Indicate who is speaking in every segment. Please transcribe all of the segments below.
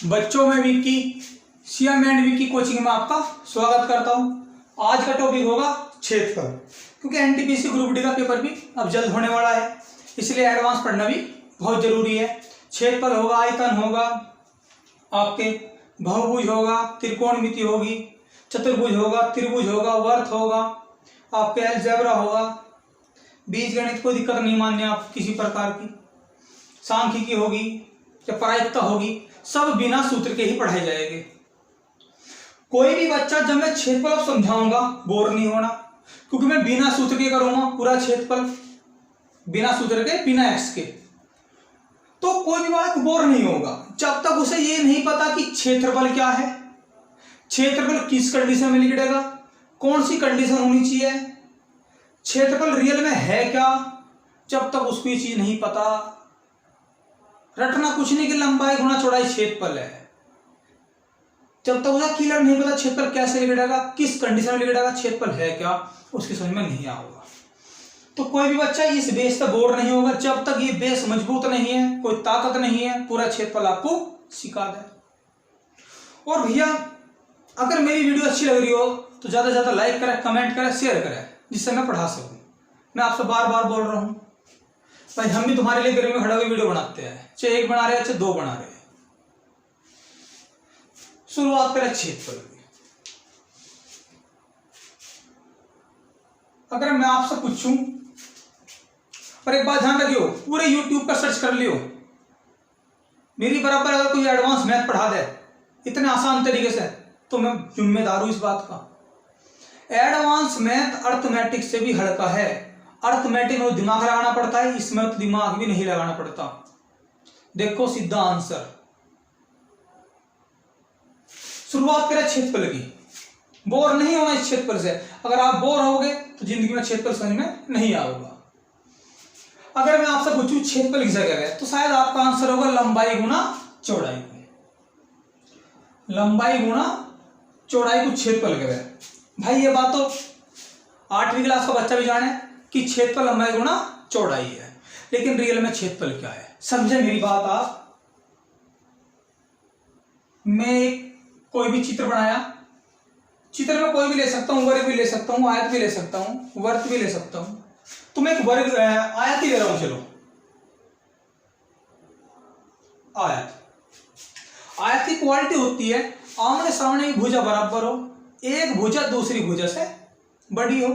Speaker 1: बच्चों में Vicky CM and Vicky coaching में आपका स्वागत करता हूं। आज का टॉपिक होगा क्षेत्रफल, क्योंकि एनटीपीसी ग्रुप डी का पेपर भी अब जल्द होने वाला है, इसलिए एडवांस पढ़ना भी बहुत जरूरी है। क्षेत्रफल होगा, आयतन होगा, आपके बहुभुज होगा, त्रिकोणमिति होगी, चतुर्भुज होगा, त्रिभुज होगा, वर्त होगा, आपके अलजेब्रा होगा, बीजगणित कोई दिक्कत नहीं मानने आप किसी प्रकार की, सांख्यिकी होगी या प्रायिकता होगी, सब बिना सूत्र के ही पढ़ाए जाएंगे। कोई भी बच्चा जब मैं क्षेत्रफल समझाऊंगा बोर नहीं होना, क्योंकि मैं बिना सूत्र के करूंगा पूरा क्षेत्रफल, बिना सूत्र के, बिना एक्स के, तो कोई भी बालक बोर नहीं होगा जब तक उसे ये नहीं पता कि क्षेत्रफल क्या है, क्षेत्रफल किस कंडीशन में लिखेगा, कौन सी कंडीशन होनी चाहिए, क्षेत्रफल रियल में है क्या। जब तक उसको ये चीज नहीं पता, रटना कुछ नहीं कि लंबाई गुणा चौड़ाई क्षेत्रफल है, जब तक उसका क्लियर नहीं पता क्षेत्रफल कैसे लिखेगा, किस कंडीशन में लिखेगा, क्षेत्रफल है क्या, उसकी समझ में नहीं आएगा। तो कोई भी बच्चा इस बेस पर बोर नहीं होगा जब तक ये बेस मजबूत नहीं है, कोई ताकत नहीं है, पूरा क्षेत्रफल आपको सिखा दे। और भैया अगर मेरी वीडियो अच्छी लग रही हो तो ज्यादा से ज्यादा लाइक करें, कमेंट करें, शेयर करें, जिससे मैं पढ़ा सकूं। मैं आपसे बार बार बोल रहा हूं भाई, हम भी तुम्हारे लिए गर्मी में खड़ा हुए वीडियो बनाते हैं, चाहे एक बना रहे हैं चाहे दो बना रहे हैं। शुरुआत करें क्षेत्रफल की। अगर मैं आपसे पूछूं, और एक बात ध्यान रखियो, पूरे YouTube पर सर्च कर लियो, मेरी बराबर अगर कोई एडवांस मैथ पढ़ा दे इतने आसान तरीके से, तो मैं जिम्मेदार हूं इस बात का। एडवांस मैथ अर्थमेटिक से भी हल्का है। अर्थमेटिक में दिमाग लगाना पड़ता है, इसमें तो दिमाग भी नहीं लगाना पड़ता। देखो सीधा आंसर। शुरुआत करें क्षेत्रफल की। बोर नहीं होना इस क्षेत्रफल से। अगर आप बोर होगे तो जिंदगी में क्षेत्रफल समझ में नहीं आएगा। अगर मैं आपसे पूछूं क्षेत्रफल किसे कह रहे हैं, तो शायद आपका आंसर होगा लंबाई गुना चौड़ाई को। लंबाई गुना चौड़ाई को क्षेत्रफल कह रहे हैं। भाई ये बात तो 8वीं क्लास का बच्चा भी जाने कि क्षेत्रफल लंबाई गुना चौड़ाई है, लेकिन रियल में क्षेत्रफल क्या है, समझे मेरी बात आप। मैं कोई भी चित्र बनाया, चित्र में कोई भी ले सकता हूं, वर्ग भी ले सकता हूं, आयत भी ले सकता हूं, वर्त भी ले सकता हूं। तो मैं एक वर्ग आयत ही ले रहा हूं, चलो आयत। आयत की क्वालिटी होती है आमने सामने की भुजा बराबर हो, एक भुजा दूसरी भुजा से बड़ी हो,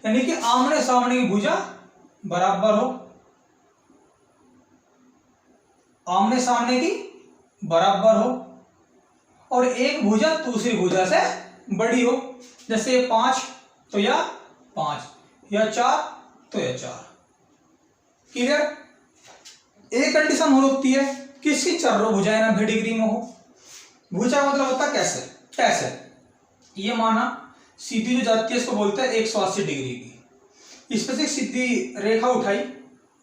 Speaker 1: यानी कि आमने सामने की भुजा बराबर हो, आमने सामने की बराबर हो, और एक भुजा दूसरी भुजा से बड़ी हो। जैसे 5 तो या 5, या 4 तो या 4। क्लियर। एक कंडीशन हो सकती है किसकी चारों भुजाएं 90 डिग्री में हो। भुजा मतलब होता कैसे, कैसे ये माना सीधी जो जाती है इसको बोलते हैं 180 डिग्री की। इस पर से सीधी रेखा उठाई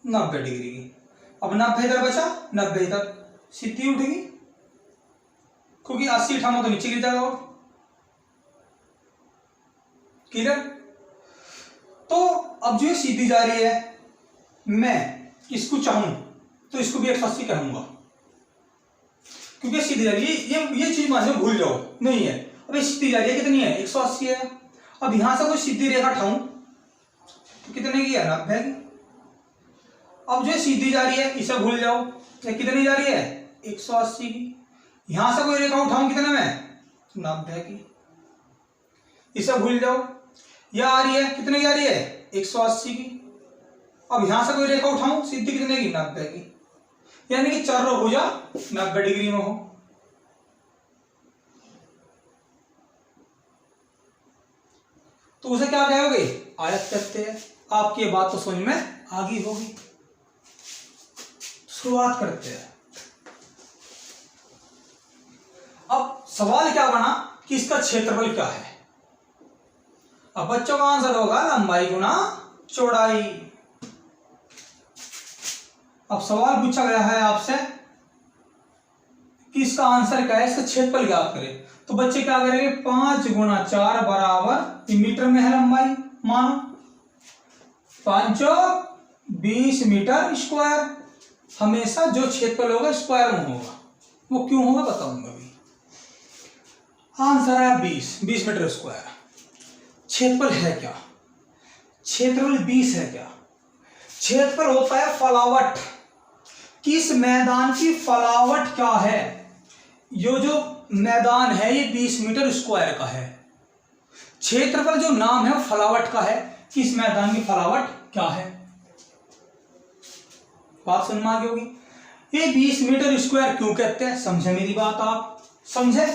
Speaker 1: 90 डिग्री की। अब 90 इधर बचा, 90 इधर, सीधी उठेगी, क्योंकि 80 उठाना तो नीचे गिर जाएगा। और क्लियर। तो अब जो सीधी जा रही है, मैं इसको चाहूं तो इसको भी 180 कहूंगा, क्योंकि सीधी जा रही है। ये चीज मान लो भूल जाओ, नहीं है। अब सीधी जा रही है, कितनी है, 180 है। अब यहां से कोई सीधी रेखा उठाऊं तो कितने की है, 90 की। अब जो सीधी जा रही है इसे भूल जाओ, ये कितनी जा रही है, 180 की। यहां से कोई रेखा उठाऊं कितने में, 90 की, इसे भूल जाओ। यह आ रही है, कितने की आ रही है, 180 की। अब यहां से कोई रेखा उठाऊं सीधी, कितने की, 90 की, यानी कि चारों भुजा 90 डिग्री में हो। तो उसे क्या कहोगे, आयत कहते हैं। आपकी ये बात तो समझ में आ गई होगी। शुरुआत करते हैं। अब सवाल क्या बना कि इसका क्षेत्रफल क्या है। अब बच्चों का आंसर होगा लंबाई गुना चौड़ाई। अब सवाल पूछा गया है आपसे कि इसका आंसर क्या है, इसका क्षेत्रफल ज्ञात करें। तो बच्चे क्या करेंगे, 5 गुना 4 बराबर, मीटर में है लंबाई, मानो 5 20 मीटर स्क्वायर। हमेशा जो क्षेत्रफल होगा स्क्वायर में होगा। वो क्यों होगा बताऊंगा अभी। आंसर है 20 मीटर स्क्वायर। क्षेत्रफल है क्या? क्षेत्रफल 20 है क्या? क्षेत्रफल होता है फलावट, किस मैदान की फलावट क्या है। यो जो मैदान है ये 20 मीटर स्क्वायर का है। क्षेत्रफल जो नाम है फलावट का है, किस मैदान की फलावट क्या है। बात समझ में आ गई होगी। ये 20 मीटर स्क्वायर क्यों कहते हैं, समझे मेरी बात, आप समझे।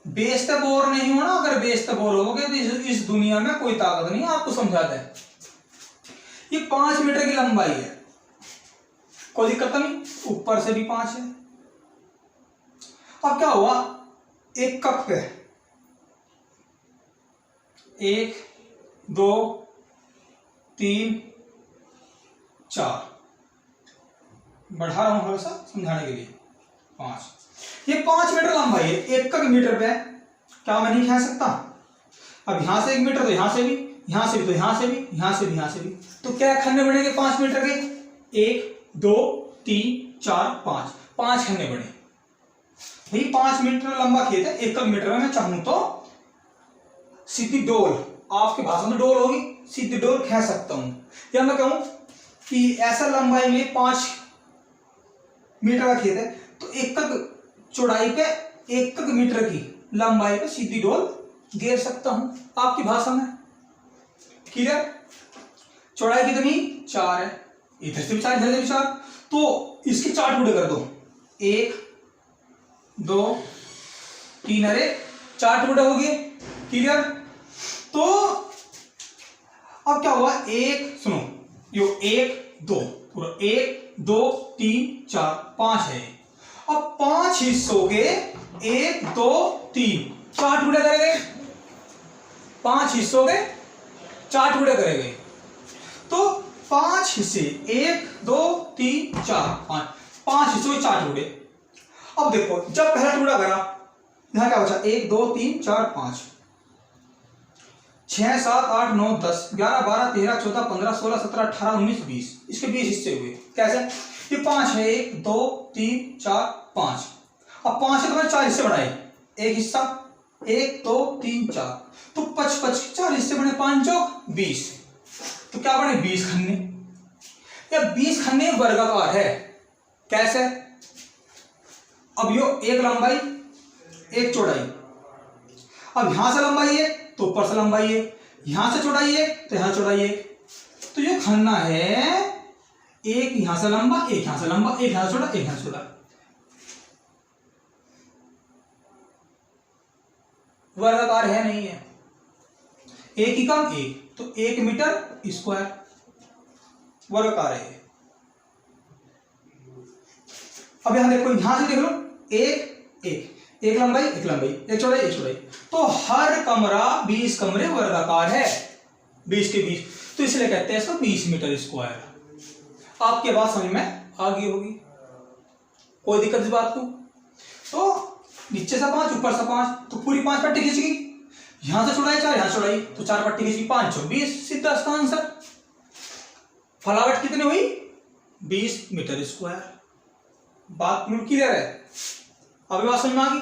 Speaker 1: बेइज्जत बोर नहीं होना, अगर बेइज्जत बोर होगे तो इस दुनिया में कोई ताकत नहीं आपको समझा दे। ये 5 मीटर की लंबाई है, कोई दिक्कत नहीं, ऊपर से भी 5 है। अब क्या हुआ, एक कप पे 1 2 3 4, बढ़ा रहा हूं थोड़ा सा समझाने के लिए, 5। ये 5 मीटर लंबाई है, एक मीटर पे क्या मैं नहीं खा सकता। अब यहां से 1 मीटर तो यहां से भी, यहां से भी तो यहां से भी, यहां से भी, यहां से भी, तो क्या खन्ने बनेंगे 5 मीटर के, 1 2 3 4 5, 5 खन्ने बने। भाई 5 मीटर लंबा खेत है, 1 मीटर में मैं चाहूं तो सीधी डोल, आपके भाषा में डोल होगी, सीधी डोल खा सकता हूं। या मैं कहूं कि ऐसा लंबाई में 5 मीटर का खेत है तो 1 चौड़ाई पे 1 मीटर की लंबाई पे सीधी डोल घेर सकता हूं, आपकी भाषा में क्लियर। चौड़ाई कितनी 4 है, इधर से भी 4 इधर से भी 4, तो इसके 4 टुकड़े कर दो, 1 2 3, अरे 4 टुकड़े हो गए क्लियर। तो अब क्या हुआ, एक सुनो, यो 1 2 पूरा 1 2 3 4 5 है। अब 5 हिस्सों के 1 2 3 4 टुकड़े करे गए, 5 हिस्सों के 4 टुकड़े करे गए। तो 5 हिस्से 1 2 3 4 5, 5 हिस्सों के 4 टुकड़े। अब देखो जब पहला टुकड़ा करा, यहां क्या बचा, 1 2 3 4 5 6 7 8 9 10 11 12 13 14 15 16 17 18 19 20, इसके 20 हिस्से हुए। कैसे, ये 5 है, 1 2 3 4 5। अब 5 है तो मैंने 4 हिस्से बनाए, एक हिस्सा 1 2 3 4, तो 5 4 हिस्से बने, 5 चौक 20, तो क्या बने 20 खन्ने। या 20 खन्ने वर्गाकार है। कैसे, अब यो एक लंबाई एक चौड़ाई, अब यहां से लंबाई है तो ऊपर से लंबाई है, यहां से चौड़ाई है तो यहां चौड़ाई है, तो ये खन्ना है एक यहां से लंबा, एक यहां से लंबा, एक यहां से चौड़ा, एक यहां से चौड़ा। वर्गाकार है नहीं है, एक ही कम एक, तो 1 मीटर स्क्वायर वर्गाकार है। अब यहां देखो, यहां से देख लो, एक लंबाई एक लंबाई, एक चौड़ाई एक चौड़ाई, तो हर कमरा 20 कमरे वर्गाकार है, 20 के 20, तो इसलिए कहते हैं इसको 20 मीटर स्क्वायर। आपके बात समझ में आ गई होगी, कोई दिक्कत इस बात को। तो नीचे से 5 ऊपर से 5, तो पूरी 5 पट्टी खींच गई, यहां से चौड़ाई 4 यहां से चौड़ाई, तो 4 पट्टी खींच गई, 5 चौक 20, सीधा इसका आंसर। फलावट कितनी हुई, 20 मीटर स्क्वायर। बात बिल्कुल क्लियर है, अभी बात समझ में आ गई।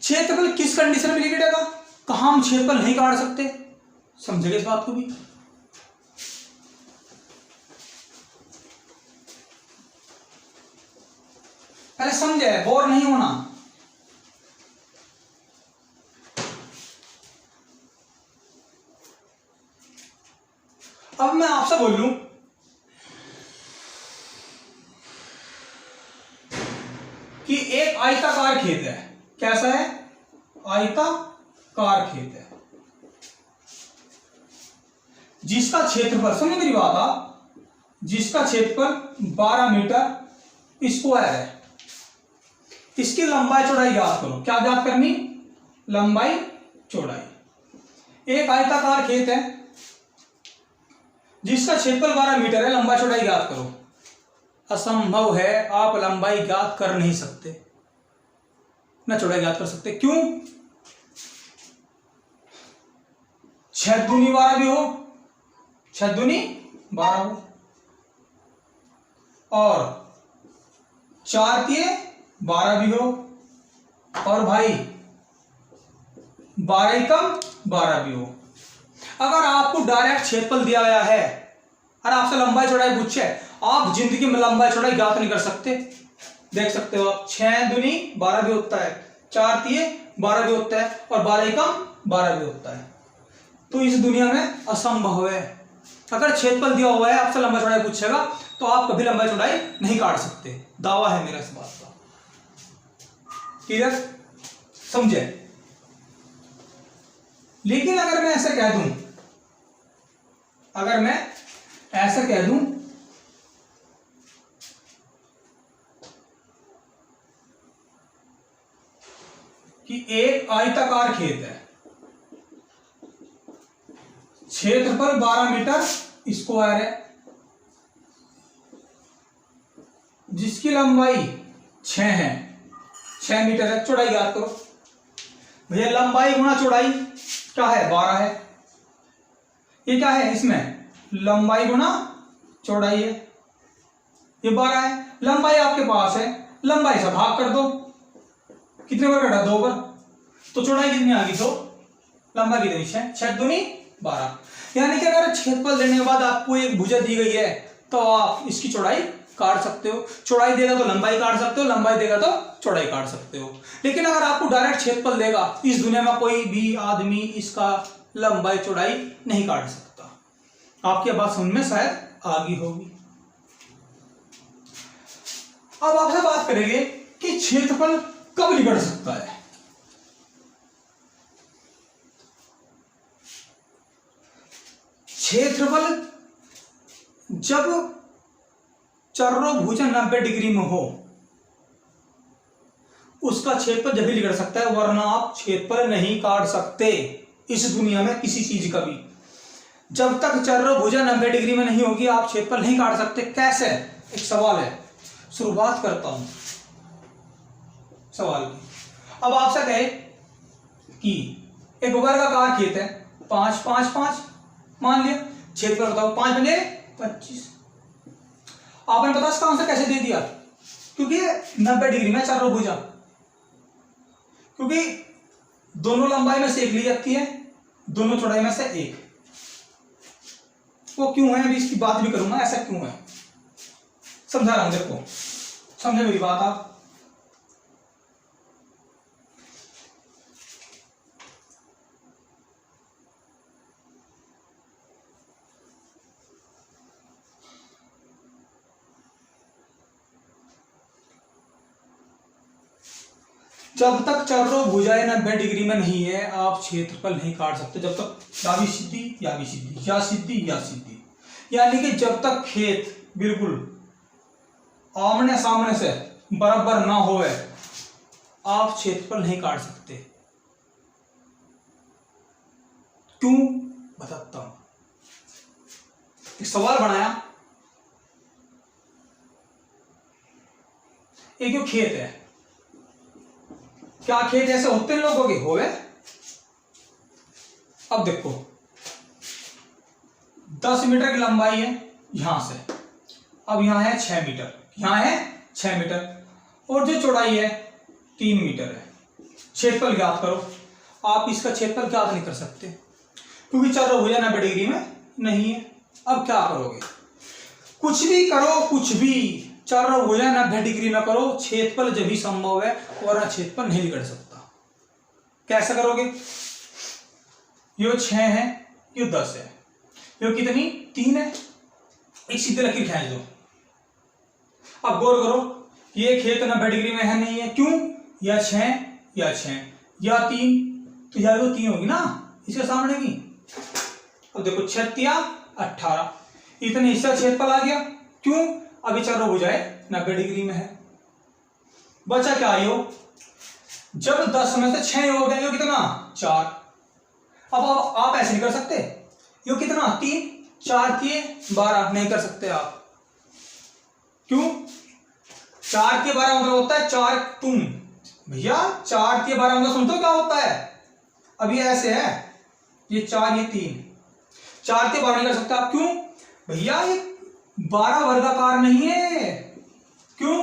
Speaker 1: क्षेत्रफल किस कंडीशन में निकलेगा, कहां हम क्षेत्रफल नहीं काट सकते, समझेगा इस बात को भी। पहले समझे, बोर नहीं होना। अब मैं आपसे बोल लूं कि एक आयताकार खेत है, कैसा है, आयताकार खेत है, जिसका क्षेत्रफल, समझ मेरी बात आप, जिसका क्षेत्रफल 12 मीटर स्क्वायर है। इसकी लंबाई चौड़ाई ज्ञात करो, क्या ज्ञात करनी, लंबाई चौड़ाई। एक आयताकार खेत है जिसका क्षेत्रफल 12 मीटर है, लंबाई चौड़ाई ज्ञात करो। असंभव है, आप लंबाई ज्ञात कर नहीं सकते, ना चौड़ाई ज्ञात कर सकते। क्यों, 6 दूनी 12 भी हो, 6 दूनी 12 हो, और 4 तिये 12 भी हो, और भाई 12 एकम 12 भी हो। अगर आपको डायरेक्ट क्षेत्रफल दिया गया है और आपसे लंबाई चौड़ाई पूछे, आप जिंदगी में लंबाई चौड़ाई ज्ञात नहीं कर सकते। देख सकते हो आप, 6 दूनी 12 भी होता है, 4 तिये 12 भी होता है, और 12 एकम 12 भी होता है। तो इस दुनिया में असंभव है। अगर क्षेत्रफल दिया हुआ है, आपसे लंबाई चौड़ाई पूछेगा, तो आप कभी लंबाई चौड़ाई नहीं काट सकते। दावा है मेरा इस बात का। क्लियर? समझे? लेकिन अगर मैं ऐसा कह दूं, कि एक आयताकार खेत है, क्षेत्रफल 12 मीटर स्क्वायर है, जिसकी लंबाई 6 है, 6 मीटर है। चौड़ाई याद करो भैया, लंबाई गुणा चौड़ाई क्या है? 12 है। ये क्या है? इसमें लंबाई गुणा चौड़ाई है, ये 12 है। लंबाई आपके पास है, लंबाई से भाग कर दो, कितने बार घटा? 2 बार। तो चौड़ाई कितनी आ गई? 2। लंबाई कितनी? 6। 6 दूनी 12। यानी कि अगर क्षेत्रफल देने के बाद आपको एक भुजा दी गई है, तो आप इसकी चौड़ाई काट सकते हो। चौड़ाई देगा तो लंबाई काट सकते हो, लंबाई देगा तो चौड़ाई काट सकते हो। लेकिन अगर आपको डायरेक्ट क्षेत्रफल देगा, इस दुनिया में कोई भी आदमी इसका लंबाई चौड़ाई नहीं काट सकता। आपकी बात समझ में शायद आ गई होगी। अब आपसे बात करेंगे कि क्षेत्रफल कब निकट सकता है। क्षेत्रफल जब चरभुज 90 डिग्री में हो, उसका क्षेत्रफल जब भी निकल सकता है, वरना आप क्षेत्रफल नहीं काट सकते इस दुनिया में किसी चीज का भी। जब तक चरभुज 90 डिग्री में नहीं होगी, आप क्षेत्रफल नहीं काट सकते। कैसे? एक सवाल है, शुरुआत करता हूं सवाल की। अब आपसे कहे कि एक वर्गाकार खेत है, 5 5 5 मान लिया, क्षेत्रफल बताओ। 5 बने 25। आपने पता इसका आंसर कैसे दे दिया? क्योंकि 90 डिग्री में चरभुजा, क्योंकि दोनों लंबाई में से एक ली जाती है, दोनों चौड़ाई में से एक। वो क्यों है, अभी इसकी बात भी करूंगा, ऐसा क्यों है समझा रहा हूं। देखो, समझे मेरी बात आप? जब तक चरभुजाएं 90 डिग्री में नहीं है, आप क्षेत्रफल नहीं काट सकते। जब तक या भी सीधी या भी सीधी, या सीधी या सीधी, यानी कि जब तक खेत बिल्कुल आमने सामने से बराबर ना हो, आप क्षेत्रफल नहीं काट सकते। क्यों? बताता हूं। एक सवाल बनाया, एक जो खेत है, क्या खेत ऐसे होते हैं लोगों के? होवे। अब देखो, 10 मीटर की लंबाई है यहां से, अब यहां है 6 मीटर, यहां है 6 मीटर, और जो चौड़ाई है 3 मीटर है। क्षेत्रफल ज्ञात करो। आप इसका क्षेत्रफल ज्ञात नहीं कर सकते, क्योंकि चरभुज 90 डिग्री में नहीं है। अब क्या करोगे? कुछ भी करो, कुछ भी, चरभुज 90 डिग्री में करो, क्षेत्रफल जब भी संभव है, और क्षेत्रफल नहीं निकल सकता। कैसे करोगे? यो 6 है, यो 10 है, यो कितनी? 3 है। एक सीधी लकीर खींच दो। अब गौर करो, ये खेत 90 डिग्री में है नहीं है, क्यों? या 6 या 6 या 3, तो या तो 3 होगी ना इसके सामने की। अब देखो 6 या 18, इतने हिस्सा क्षेत्रफल आ गया। क्यों? अभी चरभुजाएं 90 डिग्री में है। बचा क्या? यो जब 10 में से 6 हो गया, यो कितना? 4। अब आप ऐसे नहीं कर सकते, यो कितना? 3, 4 तिये 12 नहीं कर सकते आप। क्यों? 4 तिये 12 मतलब होता है 4 तुम। भैया 4 तिये 12 मतलब सुनते हो क्या होता है? अब ये ऐसे है, ये 4 ये 3, 4 तिये 12 नहीं कर सकते आप। क्यों? भैया ये 12 वर्गाकार नहीं है। क्यों?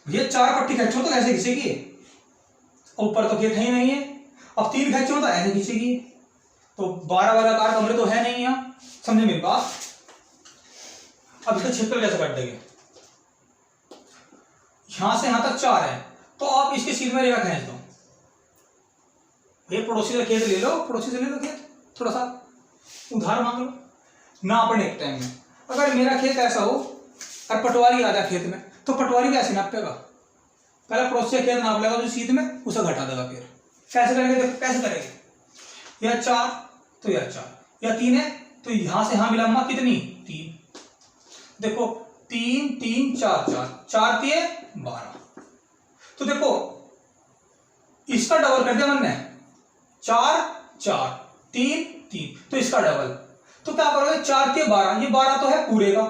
Speaker 1: भैया 4 पट्टी खींचो तो कैसे खींचेगी, ऊपर तो खेत है ही नहीं है। अब 3 खींचो तो ऐसे खींचेगी, तो 12 वर्गाकार कमरे तो है नहीं यहाँ, समझे मेरी बात। अब इसका क्षेत्रफल कैसे काट देंगे, यहां से यहां तक 4 है, तो आप इसके सीध में रेखा खींच दो। भैया पड़ोसी का खेत ले लो, पड़ोसी से ले लो खेत, थोड़ा सा उधार मांग लो ना अपने एक टाइम में। अगर मेरा खेत ऐसा हो और पटवारी आ जाए खेत में, तो पटवारी कैसे नापेगा, पहले पड़ोसी का खेत नाप लेगा जो सीध में, उसे घटा देगा। फिर कैसे करेंगे, देखो कैसे करेंगे, यह 4 तो यह 4, यह 3 है तो यहां से यहां मिला कितनी 3, देखो 3 3 4 4 4 दिए 12। तो देखो इसका डबल कर दिया मैंने, 4 4 3 3, तो इसका डबल, तो क्या करोगे 4 के 12, ये 12 तो है पूरे का,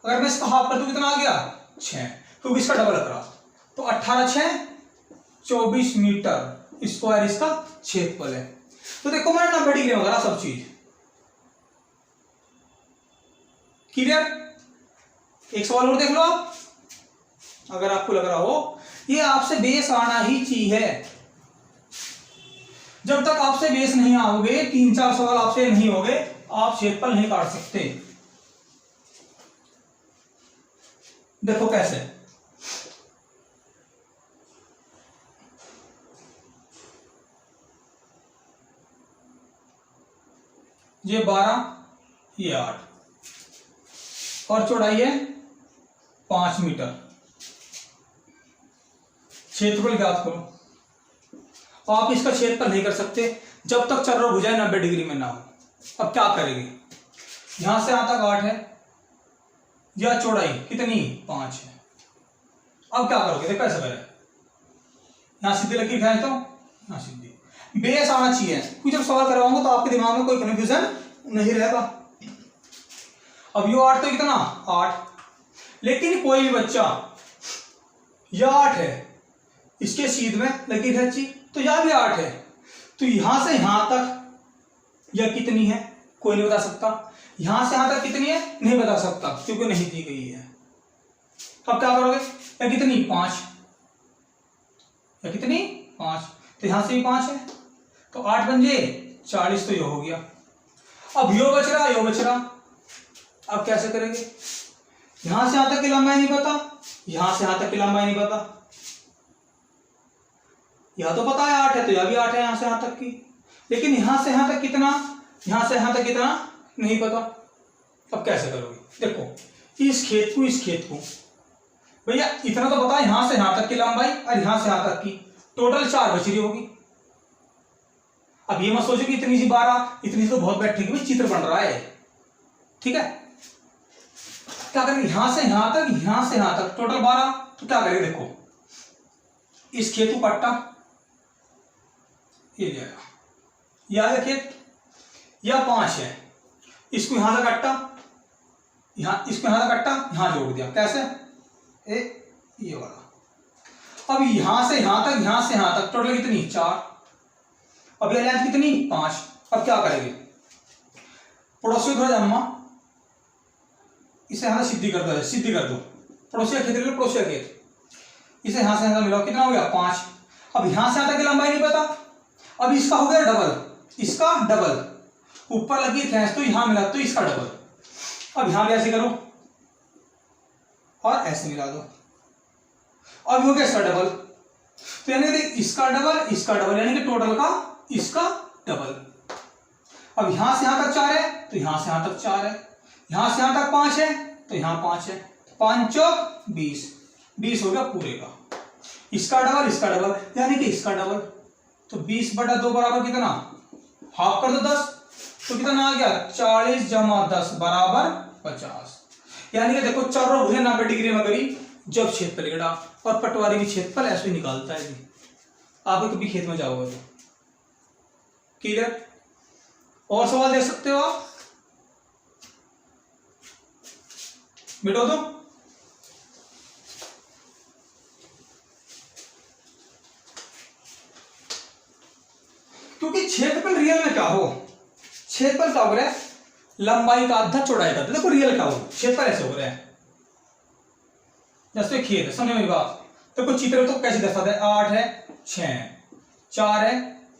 Speaker 1: अगर मैं इसका हाफ कर दूं कितना आ गया 6, क्योंकि इसका डबल करा, तो 18 6 24 मीटर स्क्वायर इसका क्षेत्रफल है। तो देखो मैंने 90 डिग्री में करा सब चीज क्लियर। एक सवाल और देख लो आप, अगर आपको लग रहा हो ये आपसे बेस आना ही चाहिए, जब तक आपसे बेस नहीं आओगे 3-4 सवाल आपसे नहीं होंगे, आप क्षेत्रफल नहीं काट सकते। देखो कैसे, ये 12 ये 8 और चौड़ाई है 5 मीटर, क्षेत्रफल ज्ञात करो। आप इसका क्षेत्रफल नहीं कर सकते जब तक चर और भुजाएं 90 डिग्री में ना हो। अब क्या करेंगे, यहां से यहां तक 8 है, यह चौड़ाई कितनी 5 है। अब क्या करोगे, देखो कैसे करें, यहां सीधी लकीर खींच दो, यहां सीधी, बेस आना चाहिए। कुछ जब सवाल करवाऊंगा तो आपके दिमाग में कोई कंफ्यूजन नहीं रहेगा। अब यो 8 तो कितना 8, लेकिन कोई भी बच्चा यह 8 है, इसके सीध में लकीर खींची तो यह भी 8 है, तो यहां से यहां तक यह कितनी है कोई नहीं बता सकता, यहां से यहां तक कितनी है नहीं बता सकता क्योंकि नहीं दी गई है। अब क्या करोगे, यह कितनी 5, यह कितनी 5, तो यहां से भी 5 है, तो 8 बन जाए 40, तो यह हो गया। अब यो बच रहा, यो बच रहा, अब कैसे करेंगे, यहां से यहां तक की लंबाई नहीं पता, यहां से यहां तक की लंबाई नहीं पता, यह तो पता है 8 है तो यह भी 8 है यहां से यहां तक की, लेकिन यहां से यहां तक कितना, यहां से यहां तक कितना नहीं पता। अब कैसे करोगे, देखो इस खेत को भैया इतना तो पता है, यहां से यहां तक की लंबाई और यहां से यहां तक की, टोटल 4 बच रही होगी। अब ये मत सोचो कि इतनी सी 12, इतनी सी तो बहुत बैठेगी, भाई चित्र बन रहा है, ठीक है। क्या करेंगे, यहां से यहां तक, यहां से यहां तक टोटल 12, तो क्या करेंगे, देखो इस खेत को काटा, ये ले आया, यह है खेत, यह 5 है, इसको यहां से काटा, यहां इसको यहां से काटा, यहां जोड़ दिया, कैसे ये वाला। अब यहां से यहां तक, यहां से यहां तक टोटल कितनी 4, अब यह लेंथ कितनी 5। अब क्या करेंगे, पड़ोसी थोड़ा जम्मा, इसे यहां से सीधी कर दो, सीधी कर दो, पड़ोसी का खेत ले लो, पड़ोसी का खेत, इसे यहां से यहां मिलाओ, कितना हो गया 5। अब यहां से यहां तक की लंबाई नहीं पता, अब इसका हो गया डबल, इसका डबल, ऊपर लगी खींच तो यहां मिला तो इसका डबल। अब यहां भी ऐसे करो और ऐसे मिला दो, अब हो गया इसका डबल, तो यानी कि इसका डबल, इसका डबल, यानी कि टोटल का इसका डबल। अब यहां से यहां तक 4 है तो यहां से यहां तक 4 है, यहां से यहां तक 5 है तो यहां 5 है, 5 चौक 20, 20 हो गया पूरे का, इसका डबल, इसका डबल, यानी कि इसका डबल, तो 20/2 बराबर कितना, हाफ कर दो 10, तो कितना आ गया 40 + 10 बराबर 50। यानी कि देखो चारों भुजाएं 90 डिग्री में करी जब क्षेत्रफल निकला, और पटवारी भी क्षेत्रफल ऐसे ही निकालता है जी, आप कभी खेत में जाओगे तो क्लियर। और सवाल दे सकते हो आप, मिटो दो। क्योंकि क्षेत्रफल रियल में क्या हो, क्षेत्रफल क्या हो रहा है, लंबाई का आधा चौड़ाई का, देखो रियल क्या हो, क्षेत्रफल ऐसे हो रहा है, जैसे खेत है, समझे मेरी बात। तो कुछ चित्र तो कैसे दर्शाता है, 8 है 6, 4 है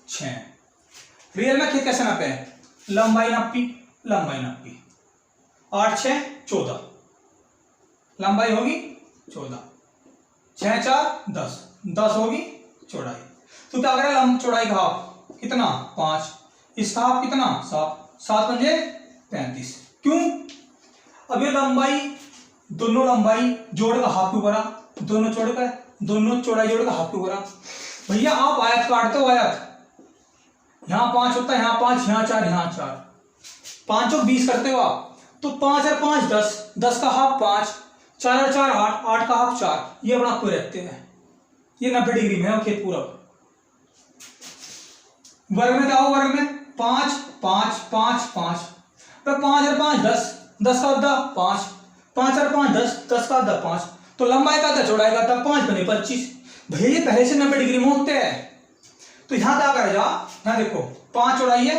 Speaker 1: 6। रियल में खेत कैसे नापे हैं, लंबाई नापी, लंबाई नापी, 8 6 14, लंबाई होगी 14, 6 4 10, 10 होगी चौड़ाई। तो क्या करें, लंब चौड़ाई का हाफ कितना 5, इसका हाफ कितना 7, 7 पंजे 35। क्यों, अब ये लंबाई, दोनों लंबाई जोड़ का हाफ क्यों करा, दोनों जोड़ का, दोनों चौड़ाई जोड़ का हाफ क्यों करा। भैया आप आयत काटते हो, आयत यहां 5 होता है, यहां 5, यहां 4, यहां 4, 5 और 20 करते हो आप, तो 5 और 5 10, 10 का हाफ 5, 4 और 4 8, 8 का हाफ 4, ये बना कोई रखते हैं। ये 90 डिग्री में है खेत पूरा। वर्ग में क्या हो, वर्ग में 5 5 5 5, 5 और 5 10, 10 का आधा 5, 5 और 5 10, 10 का आधा 5, तो लंबाई का आधा चौड़ाई का आधा 5 बने 25। भैया ये पहले से 90 डिग्री में होते हैं, तो यहां क्या करेगा, यहां देखो 5 चौड़ाई है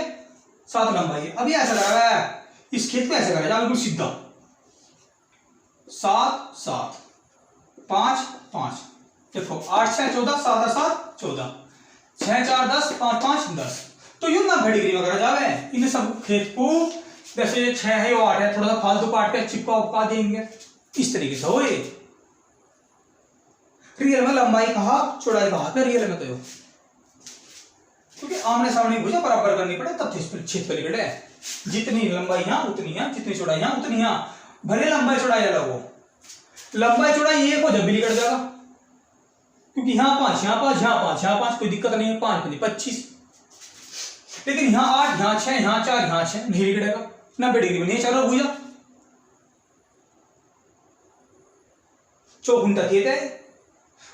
Speaker 1: 7 लंबाई है। अभी ऐसा लगा है, इस खेत को ऐसे करेगा बिल्कुल सीधा, 7 7 5 5, देखो 8 6 14, 7 7 14, 6 4 10, 5 5 10। तो यूं 90 डिग्री में करा जावे इन सब खेत को। जैसे 6 है वो 8 है, थोड़ा सा फालतू काट के चिपका उपका देंगे, इस तरीके से हो ये। रियल में लंबाई का हाफ चौड़ाई का हाफ है, रियल में तो यो, क्योंकि आमने सामने भुजा बराबर करनी पड़े तब छेद पर निकले। जितनी लंबाई यहां उतनी यहां, जितनी चौड़ाई यहां उतनी यहां, भले लंबाई चौड़ाई अलग हो, लंबाई चौड़ाई एक हो जब भी निकट जाएगा, क्योंकि यहां 5 यहां 5 यहां 5 यहां 5, कोई दिक्कत नहीं है, 5 5 25। लेकिन यहां 8 यहां 6 यहां 4 यहां 6 नहीं निकलेगा, 90 डिग्री में नहीं चल रहा भुजा। चौखुंटा खेत है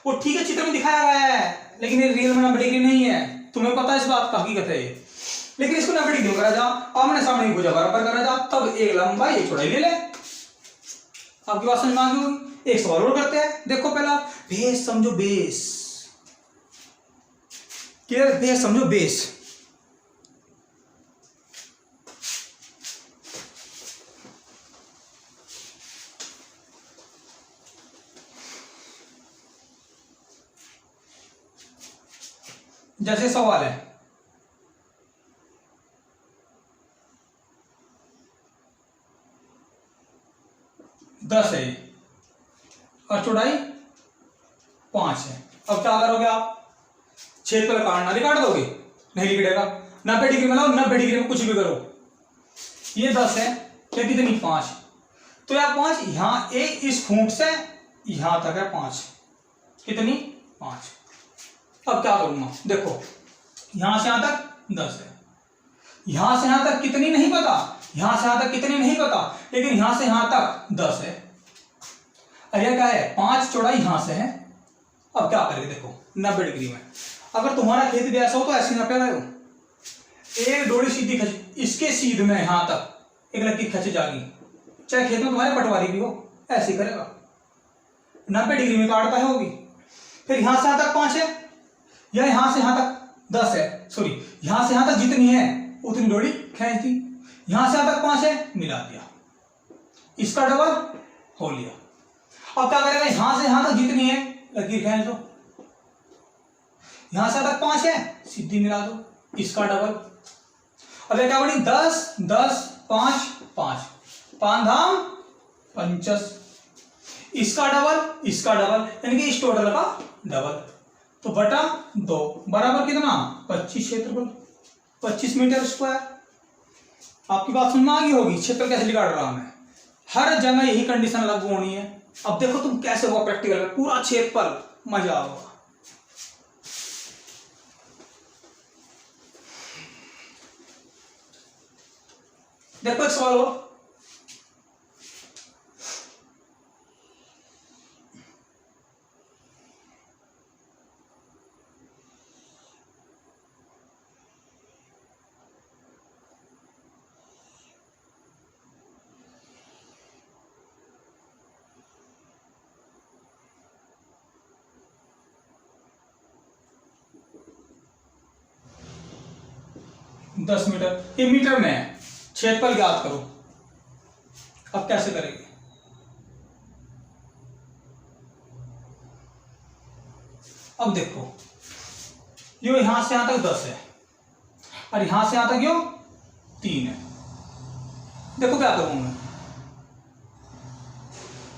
Speaker 1: वो, ठीक है चित्र में दिखाया गया है, लेकिन ये रियल में 90 डिग्री नहीं है, तुम्हें पता है इस बात का, हकीकत है ये। लेकिन इसको 90 डिग्री करा जा, आमने सामने भुजा बराबर करा जा, तब एक लंबाई एक चौड़ाई ले ले। आपकी बात समझ में आ गई होगी। एक सवाल और करते हैं, देखो पहला बेस समझो, बेस क्लियर, बेस समझो बेस। जैसे सवाल है, दस है और चौड़ाई 5 है। अब क्या करोगे आप, छेद पर काटना, नहीं काट दोगे, नहीं लिखेगा, 90 डिग्री में लाओ, 90 डिग्री में कुछ भी करो। ये 10 है, क्या कितनी 5, तो यार 5 यहां एक इस खूंट से यहां तक है 5, कितनी 5। अब क्या करूंगा, देखो यहां से यहां तक 10 है, यहां से यहां तक कितनी नहीं पता, यहां से यहां तक कितनी नहीं पता, लेकिन यहां से यहां तक 10 है। अरे क्या है, 5 चौड़ाई यहां से है। अब क्या करेंगे, देखो 90 डिग्री में, अगर तुम्हारा खेत भी ऐसा हो तो ऐसे नापेगा, एक डोरी सीधी खच, इसके सीध में यहां तक एक लकीर खच जाएगी, चाहे खेत में तुम्हारे पटवारी भी हो, ऐसे करेगा, 90 डिग्री में काटता है होगी। फिर यहां से यहां तक 5 है, या यहां से यहां तक 10 है, सॉरी यहां से यहां तक जितनी है उतनी डोरी खींच दी, यहां से यहां तक 5 है, मिला दिया, इसका डबल हो लिया। अब क्या करेगा, यहां से यहां तक जितनी है लकीर खींच दो, यहां से यहां तक 5 है, सीधी मिला दो, इसका डबल। अब क्या बनी, 10 10 5 5, 5 धाम 50, इसका डबल, इसका डबल, यानी कि इस टोटल का डबल, तो बटा 2 बराबर कितना 25 क्षेत्रफल, 25 मीटर स्क्वायर। आपकी बात समझ में आ गई होगी, क्षेत्र कैसे निकाल रहा मैं, हर जगह यही कंडीशन लागू होनी है। अब देखो तुम कैसे होगा प्रैक्टिकल में, पूरा क्षेत्रफल, मजा होगा। देखो एक सवाल और, दस मीटर, ये मीटर में है, क्षेत्रफल ज्ञात करो। अब कैसे करेंगे, अब देखो यो यहां से यहां तक 10 है और यहां से यहां तक यो 3 है। देखो क्या करूं मैं,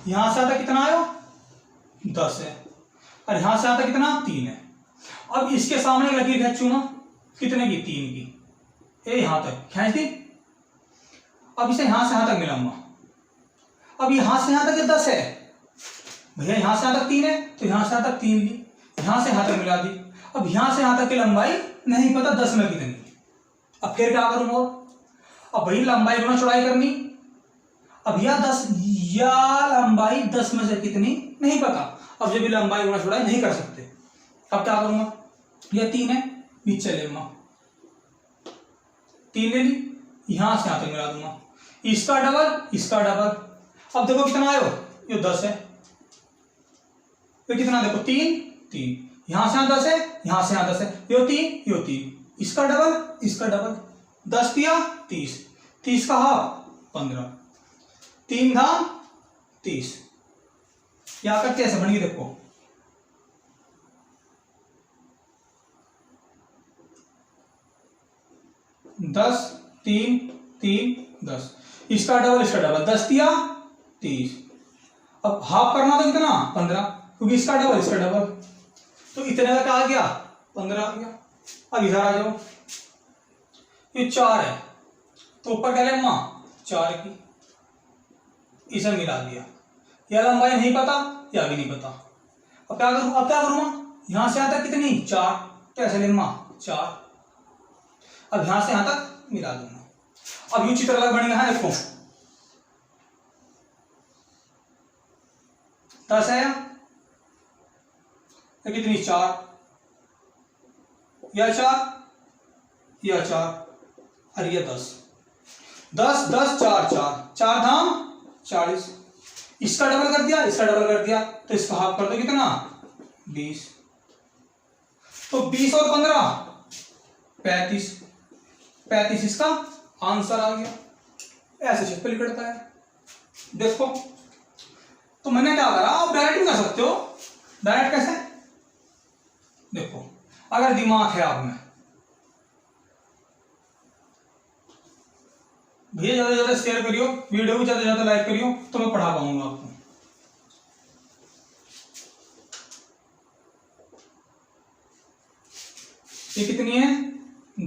Speaker 1: यहां से यहां तक कितना आयो 10 है और यहां से यहां तक कितना 3 है। अब इसके सामने एक लकीर खींचूंगा कितने की 3 की, ये यहां तक खींच दी। अब इसे यहां से यहां तक मिलाऊंगा। अब यहां से यहां तक ये 10 है भैया, यहां से यहां तक 3 है तो यहां से यहां तक 3 ली, यहां से यहां तक मिला दी। अब यहां से यहां तक की लंबाई नहीं पता 10 में कितनी। अब फिर क्या करूंगा, अब भाई लंबाई गुना चौड़ाई करनी। अब यह 10 या लंबाई 10 में से कितनी नहीं पता। अब जब भी लंबाई गुना चौड़ाई नहीं कर सकते, अब क्या करूंगा, यह 3 है नीचे ले लूंगा, 3 ले ली, यहां से यहां तक मिला दूंगा, इसका डबल इसका डबल। अब देखो कितना आयो, ये 10 है, ये कितना देखो 3, यहां से यहां 10 है, यहां से यहां 10 है, यो 3, इसका डबल इसका डबल, 10 दिया 30, 30 का हाफ 15, 3 धाम 30। या करते ऐसे बन गई देखो, दस 3 3 10, इसका डबल 10 दिया 30। अब हाफ करना तो कितना 15, क्योंकि इसका डबल, तो इतने का क्या आ गया 15 आ गया। अब इधर आ जाओ, ये 4 है तो ऊपर क्या लेना 4 की, इसे मिला दिया। यह लंबाई नहीं पता, या भी नहीं पता। अब क्या करूंगा, यहां से यहां तक कितनी 4, तो ऐसे लेना 4। अब यहां से यहां तक मिला दूंगा। अब ये चित्र अलग बनेगा है, देखो 10 है या कितनी 4, या 4 और ये 10 10 10 4 4 धाम 40। इसका डबल कर दिया, इसका डबल कर दिया, तो इसका हाफ कर दो कितना 20। तो 20 और 15 35 इसका आंसर आ गया। ऐसे चित्र लिखता है। देखो तो मैंने क्या करा, आप डायरेक्ट भी कर सकते हो। डायरेक्ट कैसे, देखो अगर दिमाग है आप में भैया, ज्यादा से ज्यादा शेयर करियो, वीडियो को ज्यादा से ज्यादा लाइक करियो, तो मैं पढ़ा पाऊंगा आपको। ये कितनी है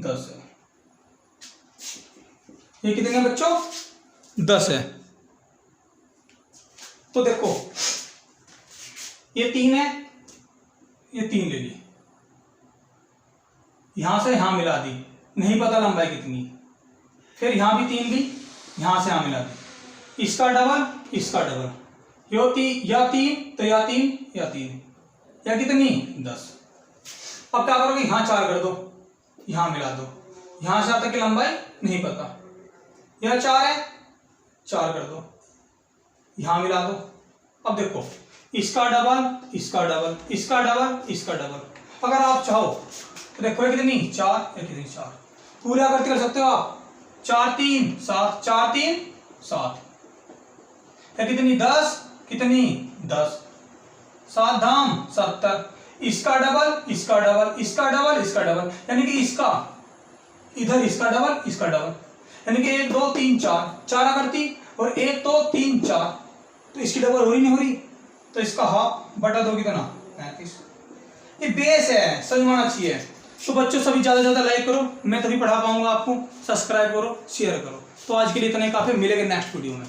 Speaker 1: 10 है, ये कितनी है बच्चों 10 है। तो देखो ये 3 है, ये 3 ले ली, यहां से यहां मिला दी, नहीं पता लंबाई कितनी। फिर यहां भी 3 ली, यहां से यहां मिला दी, इसका डबल, यो 3 या 3 तो या 3 या कितनी 10। अब क्या करोगे, यहां 4 कर दो, यहां मिला दो, यहां से तक की लंबाई नहीं पता, यह 4 है 4 कर दो, यहां मिला दो। अब देखो इसका डबल इसका डबल। अगर आप चाहो तो देखो ये कितनी 4 पूरा करते कर सकते हो आप, 4 3 7 4 3 7, या कितनी 10 7 धाम 70, इसका डबल, यानी कि इसका इधर इसका डबल, यानी कि 1 2 3 4 करती, और 1 2 3 4, तो इसकी डबल हो रही नहीं हो रही, तो इसका हाफ बटा 2 कितना 35। ये बेस है, समझना चाहिए। तो बच्चों सभी ज्यादा से ज्यादा लाइक करो, मैं तभी पढ़ा पाऊंगा आपको। सब्सक्राइब करो, शेयर करो। तो आज के लिए इतना ही काफी, मिलेंगे नेक्स्ट वीडियो में।